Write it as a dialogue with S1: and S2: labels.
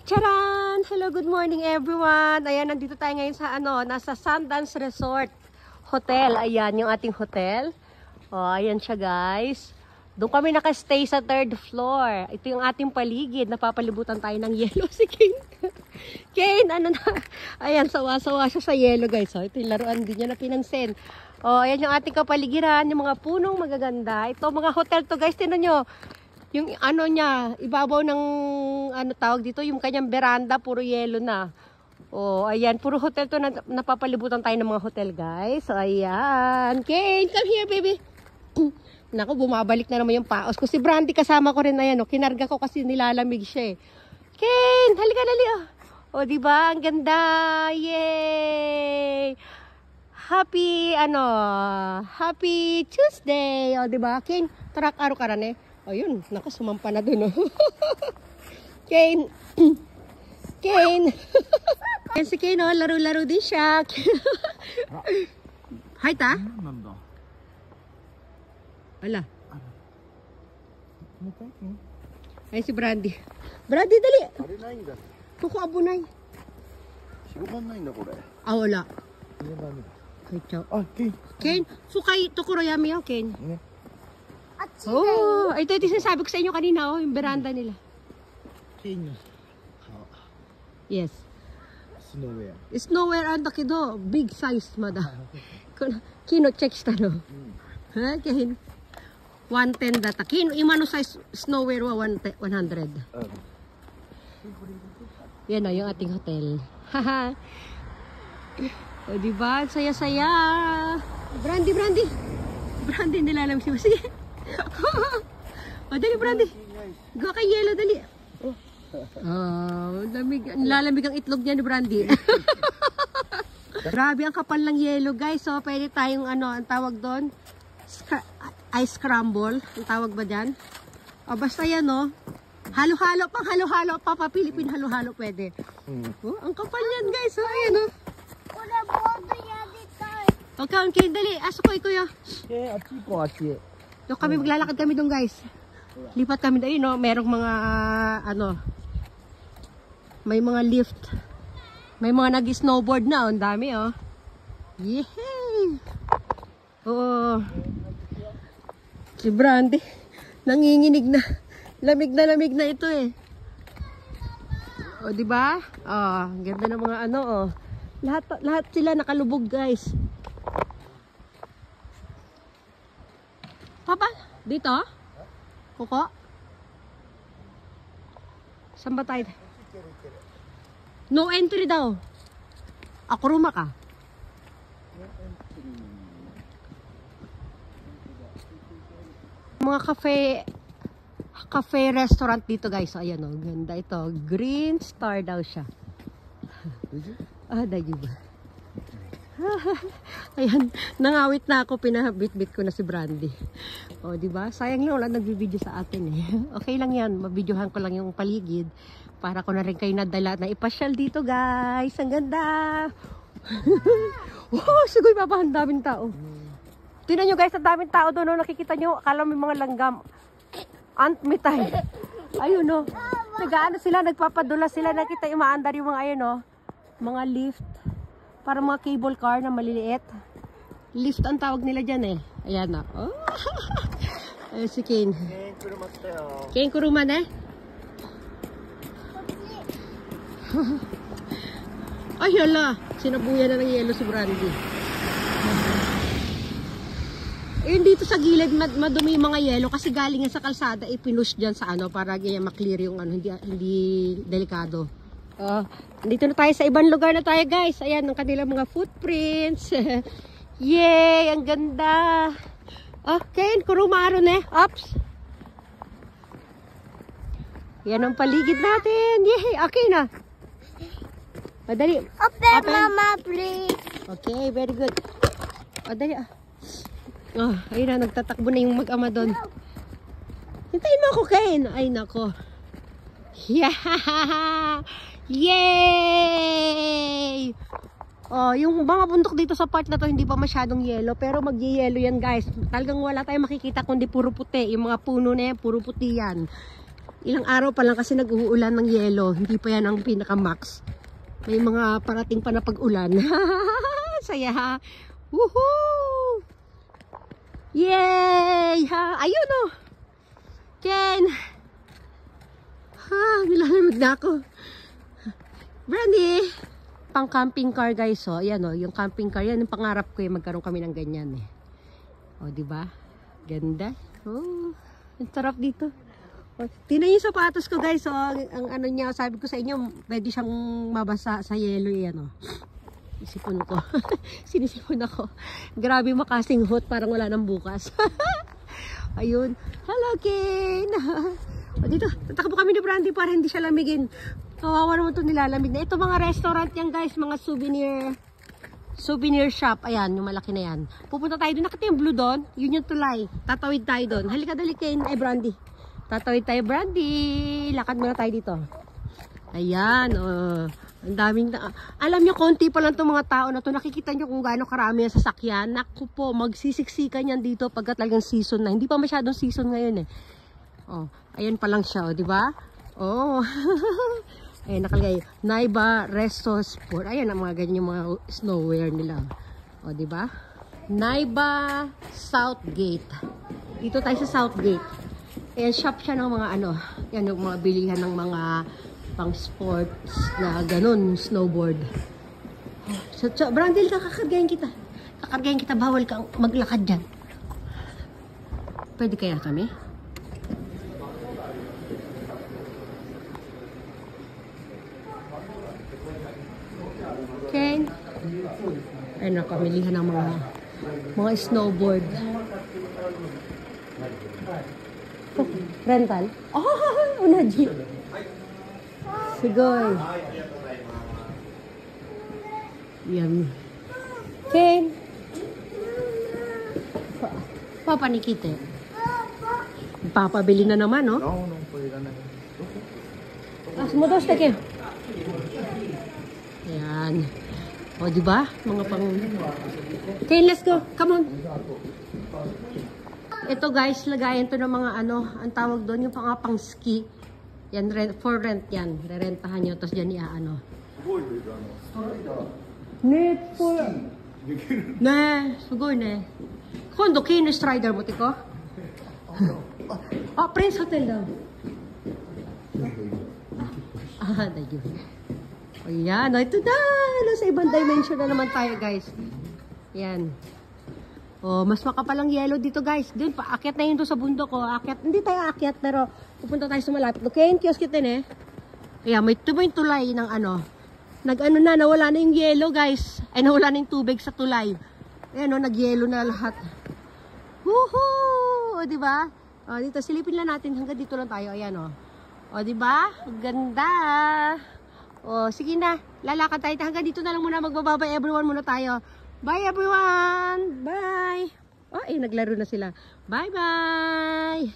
S1: Charan! Hello, good morning everyone. Ayan, nandito tayo ngayon sa nasa Sundance Resort Hotel. Ayan, yung ating hotel. Oh, ayan siya guys. Doon kami nakastay sa 3rd floor. Ito yung ating paligid. Napapalibutan tayo ng yellow si Kane. Kane, ano na? Ayan, sawa-sawa siya sa yellow guys. Oh, ito yung laruan din niya na pinansin. Oh, ayan yung ating kapaligiran. Yung mga punong magaganda. Ito mga hotel to guys. Tingnan nyo. Yung ano niya, ibabaw ng ano tawag dito, yung kanyang veranda, puro yellow na. Oh, ayan, puro hotel to na napapalibutan tayo ng mga hotel, guys. So, ayan. Kane, come here, baby. Naku, bumabalik na naman yung paos ko. Si Brandy kasama ko rin na yan, oh. Kinarga ko kasi nilalamig siya, eh. Kane, halika dali, oh. Oh, di ba? Ang ganda. Yay! Happy Tuesday. Oh, di ba? Kane, tarak araw ka rin, eh. Ayun, naku, sumampa na dun, oh. Kane. Kane. Yan si Kane, oh, laro-laro din siya. Hi, ta? Wala. Ay, si Brandy. Brandy, dali. Kuko abunay. Ah, wala. Ay, chow. Ah, Kane. Kane, fukay, tukuro yami yan, Kane. Oh, ito yung sinasabi ko sa inyo kanina, oh, yung veranda nila. Yes.
S2: Snowwear.
S1: Snowwear ang takido, big size mada. Kino check sta no. Ha, kahin 110 data. Kino imano size snowwear wa 100. Yan na yung ating hotel. Haha. O diba? Saya-saya. Brandy. Brandy nilalam si Sige. O, dali, Brandy. Go kay yellow, dali. Oh, lalamig ang itlog niya ni Brandy. Grabe, ang kapal ng yellow, guys. So, pwede tayong, ang tawag doon? Ice scramble. Ang tawag ba dyan? O, basta yan, no? Halo-halo, pang halo-halo. Papa Philippine halo-halo pwede. Oh, ang kapal yan, guys. So, ayan, no? Okay, dali. Aso ko, kuya. Doon kami, maglalakad kami doon guys. Lipat kami doon, no? Merong mga, may mga lift. May mga nag-snowboard na, ang dami, oh. Yehey! Oo. Si Brandy, nanginginig na. Lamig na ito, eh. O, diba? Oh, ganda ng mga oh. Lahat sila nakalubog, guys. Papa, dito? Kuko? Saan ba tayo? No entry daw. Ako ruma ka. Mga cafe restaurant dito guys. Ayan o, ganda ito. Green Star daw siya. Ah, dahil ba? Ayan, nangawit na ako, pinabit-bit ko na si Brandy. O, diba? Sayang lang, wala nagbibideo sa atin eh. Okay lang yan, mabidyohan ko lang yung paligid para ko na rin kayo nadala na ipasyal dito guys. Ang ganda! Wow, siguro papa, ang daming tao. Tingnan nyo guys, ang daming tao doon, no? Nakikita nyo, akala may mga langgam. Antmitay. Ayun, no? Nag-ano sila, nagpapadula sila, nakita yung maandar yung mga ayun, no? Mga lift. Para mga cable car na maliliit. Lift ang tawag nila dyan, eh. Ayan na. Oh. Ayan si Kane. Kane kuruman, eh. Ay, hala. Sinabuyan na ng yelo si Brandy. Ayun dito sa gilid, madumi yung mga yelo kasi galing sa kalsada, ipinush dyan sa para maklear yung hindi delikado. Dito na tayo sa ibang lugar na tayo guys. Ayan ang kanilang mga footprints. Yay! Ang ganda! Okay, kurumaron eh. Ops! Yan ang paligid natin. Yay! Okay na. Madali.
S3: Open, Mama, please.
S1: Okay, very good. Madali ayun na, nagtatakbo na yung mag-ama doon. Hintayin mo ako, Kane. Ay, nako. Yeah! Yay! Oh, yung mga bundok dito sa part na to hindi pa masyadong yelo, pero magye-yelo yan guys. Talagang wala tayong makikita kundi puro puti. Yung mga puno na yan, puro puti yan. Ilang araw pa lang kasi nag-uulan ng yelo. Hindi pa yan ang pinaka-max. May mga parating pa na pag-ulan. Saya. Woohoo! Yay! Ha? Ayun oh! Ken! Ha, nilalamig na ako. Brandy! Pang camping car guys, oh. Ayan oh, yung camping car. Yan yung pangarap ko eh, magkaroon kami ng ganyan eh. Oh, di ba? Ganda. Oh, ang sarap dito. Oh, tingnan yung sapatos ko guys, oh. Ang ano niya, sabi ko sa inyo, pwede siyang mabasa sa yelo yan oh. Isipon ko. Sinisipon ako. Grabe makasing hot, parang wala nang bukas. Ayun. Hello, Ken! O dito, tatakbo kami ni Brandy para hindi siya lamigin. Kawawa naman ito nilalamig na. Ito mga restaurant yan guys, mga souvenir shop. Ayan, yung malaki na yan. Pupunta tayo doon. Nakita yung blue doon? Yun yung tulay. Tatawid tayo doon. Halika dali Ken. Ay, Brandy. Tatawid tayo, Brandy. Lakad muna tayo dito. Ayan, oh. Ang daming alam nyo, konti pa lang itong mga tao na to. Nakikita nyo kung gaano karami ang sasakyan. Naku po, magsisiksikan yan dito pagka talagang season na. Hindi pa masyadong season ngayon eh. Oh, ayan pa lang siya, oh, di ba? Oh. Ayan nakalagay, Naiba Resto Sport. Ayan ang mga ganyan yung mga snowwear nila. Oh, di ba? Naiba Southgate. Dito tayo sa Southgate. Ayan, shop siya ng mga ano, yan yung mga bilihan ng mga pang sports na ganun, snowboard. So, Brandel, kakargayin kita. Kakargayin kita, bawal kang maglakad dyan. Pwede kaya kami? Okay. Ayun, pamilihan ng mga snowboard. Oh, rental? Oh, unaji. Sigoy. Yan. Ken. Papa ni Kite. Papabili na naman, no?
S2: No, pwede na.
S1: Mudos take. Ayan. O, diba? Mga pang... Okay, let's go. Come on. Ito guys, lagayan to ng mga ano, ang tawag doon, yung pang ski. Yan, for rent yan. Rerentahan nyo, tapos dyan iaano. Ne, for... Ne, sugoy ne. Kondo, kino strider mo, tiko? Ah, Prince Hotel daw. Ah, da yun. O yan, ito na. Nasa ibang dimension na naman tayo, guys. Yan. Oh, mas makapalang yellow dito, guys. Doon, paakyat na yun doon sa bundok, oh. Akyat, hindi tayo akyat, pero pupunta tayo sa malapit. Okay, kiosk kita, eh. Kaya may tulay ng ano. Nag-ano na, nawala na yung yellow, guys. Ay, nawala na yung tubig sa tulay. Ayan, oh, nag-yellow na lahat. Woohoo! O, diba? O, dito, silipin lang natin. Hanggang dito lang tayo. Ayan, oh. O, diba? Ganda! O, sige na. Lalakad tayo. Hanggang dito na lang muna. Magbababay everyone muna tayo. Bye everyone! Bye! Oh, naglaro na sila. Bye-bye!